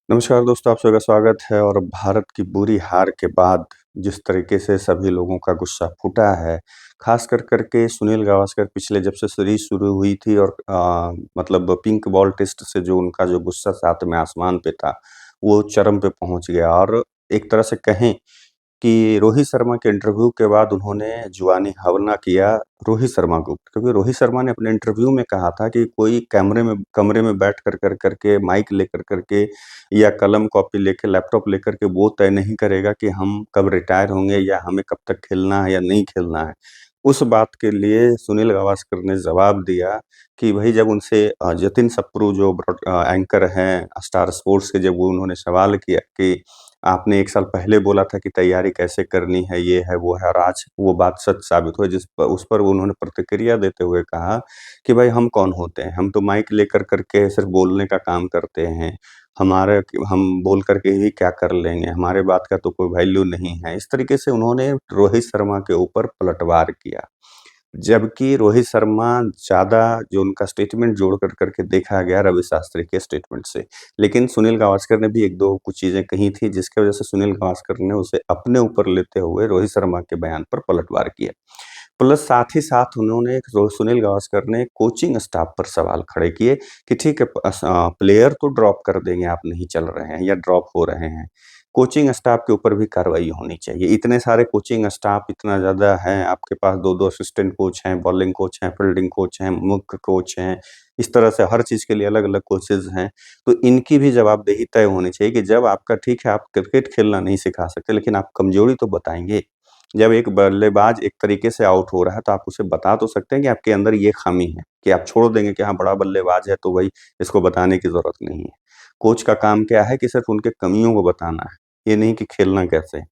नमस्कार दोस्तों, आप सभी का स्वागत है। और भारत की बुरी हार के बाद जिस तरीके से सभी लोगों का गुस्सा फूटा है, ख़ास कर के सुनील गावस्कर पिछले जब से सीरीज़ शुरू हुई थी और मतलब पिंक बॉल टेस्ट से जो उनका जो गुस्सा सातवें में आसमान पे था, वो चरम पे पहुँच गया। और एक तरह से कहें कि रोहित शर्मा के इंटरव्यू के बाद उन्होंने जुबानी हमला किया रोहित शर्मा के ऊपर, क्योंकि रोहित शर्मा ने अपने इंटरव्यू में कहा था कि कोई कमरे में बैठ कर के माइक लेकर के या कलम कॉपी लेके लैपटॉप लेकर के वो तय नहीं करेगा कि हम कब रिटायर होंगे या हमें कब तक खेलना है या नहीं खेलना है। उस बात के लिए सुनील गावस्कर ने जवाब दिया कि भई जब उनसे जतिन सप्रू जो एंकर हैं स्टार स्पोर्ट्स के, जब वो उन्होंने सवाल किया कि आपने 1 साल पहले बोला था कि तैयारी कैसे करनी है, ये है, वो है, और आज वो बात सच साबित हुई। उस पर उन्होंने प्रतिक्रिया देते हुए कहा कि भाई हम कौन होते हैं? हम तो माइक लेकर कर के सिर्फ़ बोलने का काम करते हैं। हम बोल कर के ही क्या कर लेंगे? हमारे बात का तो कोई वैल्यू नहीं है। इस तरीके से उन्होंने रोहित शर्मा के ऊपर पलटवार किया। जबकि रोहित शर्मा ज़्यादा जो उनका स्टेटमेंट जोड़ कर के देखा गया रवि शास्त्री के स्टेटमेंट से। लेकिन सुनील गावस्कर ने भी 1-2 कुछ चीज़ें कही थी जिसकी वज़ह से सुनील गावस्कर ने उसे अपने ऊपर लेते हुए रोहित शर्मा के बयान पर पलटवार किया। प्लस साथ ही साथ उन्होंने सुनील गावस्कर ने कोचिंग स्टाफ पर सवाल खड़े किए कि ठीक है, प्लेयर तो ड्रॉप कर देंगे, आप नहीं चल रहे हैं या ड्रॉप हो रहे हैं। कोचिंग स्टाफ के ऊपर भी कार्रवाई होनी चाहिए। इतने सारे कोचिंग स्टाफ इतना ज़्यादा है, आपके पास 2-2 असिस्टेंट कोच हैं, बॉलिंग कोच हैं, फील्डिंग कोच हैं, मुख्य कोच हैं। इस तरह से हर चीज़ के लिए अलग-अलग कोचेज़ हैं। तो इनकी भी जवाबदेही तय होनी चाहिए कि जब आपका ठीक है, आप क्रिकेट खेलना नहीं सिखा सकते, लेकिन आप कमज़ोरी तो बताएँगे। जब एक बल्लेबाज एक तरीके से आउट हो रहा है, तो आप उसे बता तो सकते हैं कि आपके अंदर ये ख़ामी है, कि आप छोड़ देंगे कि हाँ, बड़ा बल्लेबाज है तो भई इसको बताने की ज़रूरत नहीं है। कोच का काम क्या है कि सिर्फ़ उनके कमियों को बताना है, ये नहीं कि खेलना कैसे है।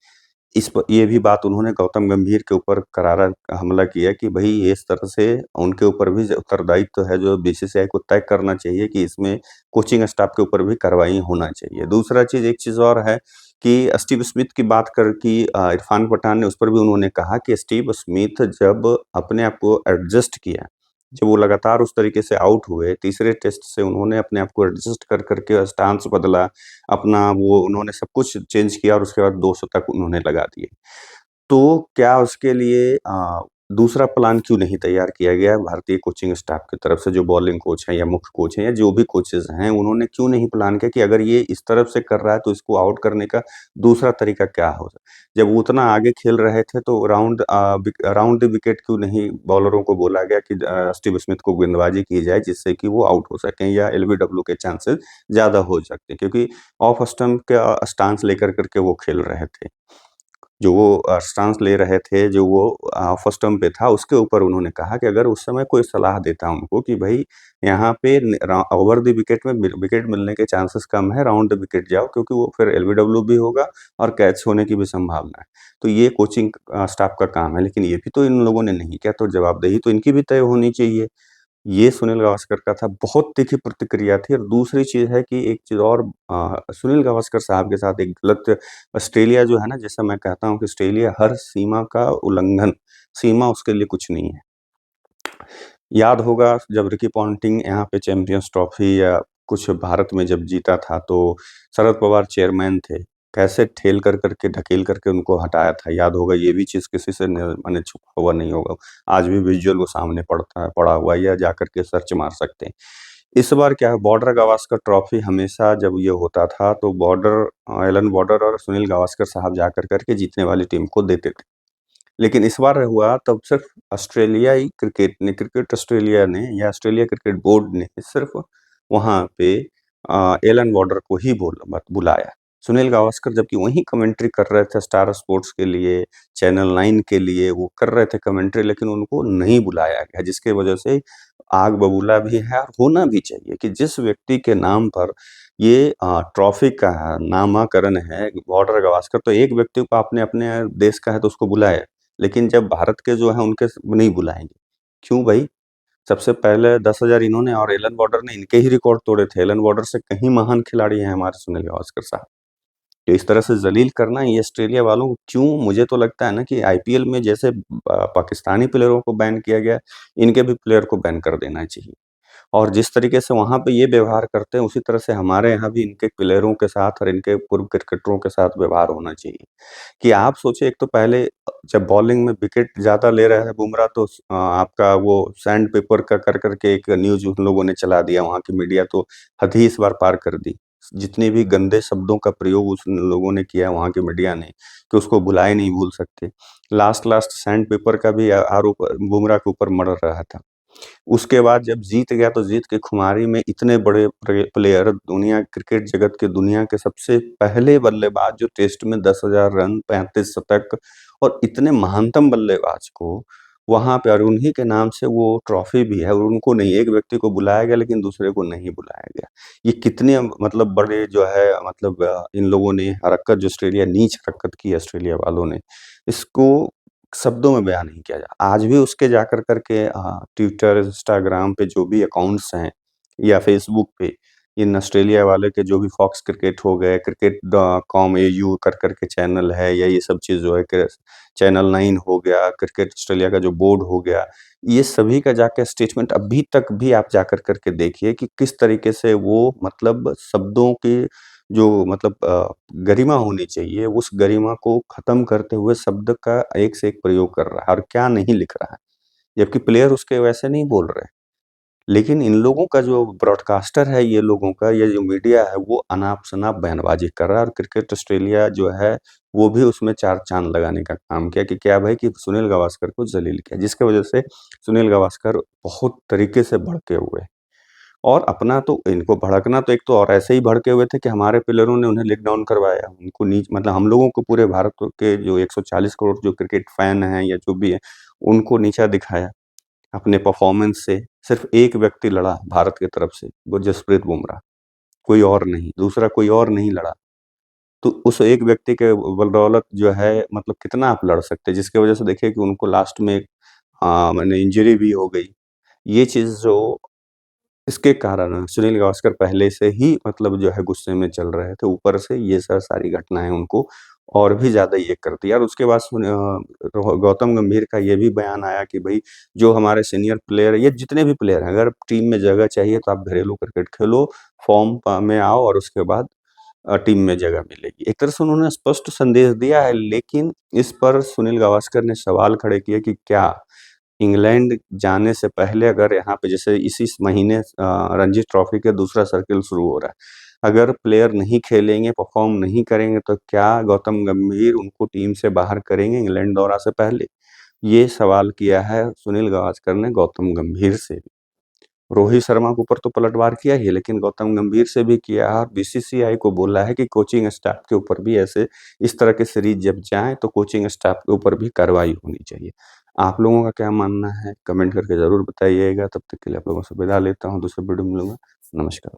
ये भी बात उन्होंने गौतम गंभीर के ऊपर करारा हमला किया कि भई इस तरह से उनके ऊपर भी उत्तरदायित्व है जो बीसीसीआई को तय करना चाहिए कि इसमें कोचिंग स्टाफ के ऊपर भी कार्रवाई होना चाहिए। दूसरा चीज़, एक चीज़ और है कि स्टीव स्मिथ की बात कर कि इरफान पठान ने उस पर भी उन्होंने कहा कि स्टीव स्मिथ जब अपने आप को एडजस्ट किया, जब वो लगातार उस तरीके से आउट हुए, तीसरे टेस्ट से उन्होंने अपने आप को एडजस्ट कर के स्टांस बदला, अपना वो उन्होंने सब कुछ चेंज किया और उसके बाद 2 शतक उन्होंने लगा दिए। तो क्या उसके लिए दूसरा प्लान क्यों नहीं तैयार किया गया भारतीय कोचिंग स्टाफ की तरफ से, जो बॉलिंग कोच हैं या मुख्य कोच हैं या जो भी कोचेज़ हैं, उन्होंने क्यों नहीं प्लान किया कि अगर ये इस तरफ से कर रहा है तो इसको आउट करने का दूसरा तरीका क्या हो? जब वो उतना आगे खेल रहे थे तो राउंड द विकेट क्यों नहीं बॉलरों को बोला गया कि स्टीव स्मिथ को गेंदबाजी की जाए जिससे कि वो आउट हो सकें या एलबीडब्ल्यू के चांसेस ज़्यादा हो सकते हैं, क्योंकि ऑफ स्टंप का स्टांस लेकर के वो खेल रहे थे। जो वो स्टांस ले रहे थे, जो वो फर्स्ट टर्म पे था, उसके ऊपर उन्होंने कहा कि अगर उस समय कोई सलाह देता उनको कि भई यहाँ पे ओवर द विकेट में विकेट मिलने के चांसेस कम है, राउंड द विकेट जाओ, क्योंकि वो फिर एलबीडब्ल्यू भी होगा और कैच होने की भी संभावना है। तो ये कोचिंग स्टाफ का काम है, लेकिन ये भी तो इन लोगों ने नहीं किया, तो जवाबदेही तो इनकी भी तय होनी चाहिए। ये सुनील गावस्कर का था, बहुत तीखी प्रतिक्रिया थी। और दूसरी चीज़ है कि एक चीज़ और, सुनील गावस्कर साहब के साथ एक गलत, ऑस्ट्रेलिया जो है ना, जैसा मैं कहता हूँ कि ऑस्ट्रेलिया हर सीमा का उल्लंघन, सीमा उसके लिए कुछ नहीं है। याद होगा जब रिकी पॉन्टिंग यहाँ पे चैंपियंस ट्रॉफी या कुछ भारत में जब जीता था, तो शरद पवार चेयरमैन थे। कैसे ठेल कर के, ढकेल करके उनको हटाया था, याद होगा। ये भी चीज़ किसी से न माने छुपा हुआ नहीं होगा। आज भी विज़ुअल वो सामने पड़ा हुआ है, या जाकर के सर्च मार सकते हैं। इस बार क्या है, बॉर्डर गावस्कर ट्रॉफी हमेशा जब ये होता था तो एलन बॉर्डर और सुनील गावस्कर साहब जाकर के जीतने वाली टीम को देते थे। लेकिन इस बार हुआ तब सिर्फ़ क्रिकेट ऑस्ट्रेलिया ने या ऑस्ट्रेलिया क्रिकेट बोर्ड ने सिर्फ़ वहाँ पे एलन वॉर्डर को ही बुलाया। सुनील गावस्कर जबकि वहीं कमेंट्री कर रहे थे स्टार स्पोर्ट्स के लिए, चैनल 9 के लिए वो कर रहे थे कमेंट्री, लेकिन उनको नहीं बुलाया गया, जिसकी वजह से आग बबूला भी है और होना भी चाहिए कि जिस व्यक्ति के नाम पर ये ट्रॉफ़ी का नामाकरण है, बॉर्डर गावस्कर, तो एक व्यक्ति को आपने अपने देश का है तो उसको बुलाया। लेकिन जब भारत के जो हैं उनके नहीं बुलाएँगे। क्यों भई? सबसे पहले 10,000 इन्होंने और एलन बॉर्डर ने इनके ही रिकॉर्ड तोड़े थे। एलन बॉर्डर से कहीं महान खिलाड़ी हैं हमारे सुनील गावस्कर साहब। तो इस तरह से ज़लील करना ये ऑस्ट्रेलिया वालों को क्यों, मुझे तो लगता है ना कि आईपीएल में जैसे पाकिस्तानी प्लेयरों को बैन किया गया, इनके भी प्लेयर को बैन कर देना चाहिए। और जिस तरीके से वहाँ पे ये व्यवहार करते हैं, उसी तरह से हमारे यहाँ भी इनके प्लेयरों के साथ और इनके पूर्व क्रिकेटरों के साथ व्यवहार होना चाहिए। कि आप सोचिए एक तो पहले जब बॉलिंग में विकेट ज़्यादा ले रहे हैं बुमराह तो आपका वो सैंड पेपर का कर के एक न्यूज़ उन लोगों ने चला दिया, वहाँ की मीडिया तो हद ही इस बार पार कर दी। जितने भी गंदे शब्दों का प्रयोग उस लोगों ने किया वहाँ की मीडिया ने, कि उसको भुलाए नहीं भूल सकते। लास्ट सैंड पेपर का भी आरोप बुमराह के ऊपर मढ़ रहा था। उसके बाद जब जीत गया तो जीत के खुमारी में इतने बड़े प्लेयर दुनिया क्रिकेट जगत के दुनिया के सबसे पहले बल्लेबाज जो टेस्ट में 10,000 रन, 35 शतक और इतने महानतम बल्लेबाज को वहाँ पे और उन्हीं के नाम से वो ट्रॉफी भी है और उनको नहीं, एक व्यक्ति को बुलाया गया लेकिन दूसरे को नहीं बुलाया गया। ये कितने मतलब बड़े जो है मतलब इन लोगों ने हरकत जो ऑस्ट्रेलिया नीच हरकत की है ऑस्ट्रेलिया वालों ने, इसको शब्दों में बयान नहीं किया जा आज भी उसके जाकर कर के ट्विटर, इंस्टाग्राम पे जो भी अकाउंट्स हैं या फ़ेसबुक पे इन ऑस्ट्रेलिया वाले के जो भी फॉक्स क्रिकेट हो गए, क्रिकेट कॉम एयू कर के चैनल है या ये सब चीज़ जो है कि चैनल 9 हो गया, क्रिकेट ऑस्ट्रेलिया का जो बोर्ड हो गया, ये सभी का जाके स्टेटमेंट अभी तक भी आप जाकर कर के देखिए कि किस तरीके से वो मतलब शब्दों की जो मतलब गरिमा होनी चाहिए, उस गरिमा को ख़त्म करते हुए शब्द का एक से एक प्रयोग कर रहा है और क्या नहीं लिख रहा है। जबकि प्लेयर उसके वैसे नहीं बोल रहे हैं। लेकिन इन लोगों का जो ब्रॉडकास्टर है ये लोगों का, ये जो मीडिया है वो अनाप-शनाप बयानबाज़ी कर रहा है और क्रिकेट ऑस्ट्रेलिया जो है, वो भी उसमें 4 चाँद लगाने का काम किया कि क्या भाई कि सुनील गावस्कर को ज़लील किया, जिसकी वज़ह से सुनील गावस्कर बहुत तरीके से भड़के हुए। और अपना तो इनको भड़कना तो एक तो और ऐसे ही भड़के हुए थे कि हमारे प्लेयरों ने उन्हें लेग डाउन करवाया। उनको नीच मतलब हम लोगों को पूरे भारत के जो 140 करोड़ जो क्रिकेट फैन हैं या जो भी हैं, उनको नीचा दिखाया अपने परफ़ॉर्मेंस से। सिर्फ़ एक व्यक्ति लड़ा भारत की तरफ से, वो जसप्रीत बुमराह, कोई और नहीं, दूसरा कोई और नहीं लड़ा। तो उस एक व्यक्ति के बदौलत जो है मतलब कितना आप लड़ सकते हैं, जिसकी वज़ह से देखिए कि उनको लास्ट में माने इंजरी भी हो गई। ये चीज़ जो इसके कारण सुनील गावस्कर पहले से ही मतलब जो है गुस्से में चल रहे थे, ऊपर से ये सारी घटनाएँ उनको और भी ज़्यादा ये कर दिया और उसके बाद गौतम गंभीर का ये भी बयान आया कि भई जो हमारे सीनियर प्लेयर या जितने भी प्लेयर हैं, अगर टीम में जगह चाहिए तो आप घरेलू क्रिकेट खेलो, फ़ॉर्म में आओ और उसके बाद टीम में जगह मिलेगी। एक तरह से उन्होंने स्पष्ट संदेश दिया है, लेकिन इस पर सुनील गावस्कर ने सवाल खड़े किए कि क्या इंग्लैंड जाने से पहले अगर यहाँ पे जैसे इसी महीने रणजी ट्रॉफ़ी का दूसरा सर्किल शुरू हो रहा है। अगर प्लेयर नहीं खेलेंगे, परफ़ॉर्म नहीं करेंगे तो क्या गौतम गंभीर उनको टीम से बाहर करेंगे इंग्लैंड दौरा से पहले? ये सवाल किया है सुनील गावस्कर ने गौतम गंभीर से भी। रोहित शर्मा के ऊपर तो पलटवार किया ही है, लेकिन गौतम गंभीर से भी किया है और बीसीसीआई को बोला है कि कोचिंग स्टाफ के ऊपर भी ऐसे इस तरह के सीरीज़ जब जाएँ तो कोचिंग स्टाफ के ऊपर भी कार्रवाई होनी चाहिए। आप लोगों का क्या मानना है? कमेंट करके ज़रूर बताइएगा। तब तक के लिए आप लोगों से विदा लेता हूँ, दूसरे वीडियो में मिलूँगा। नमस्कार।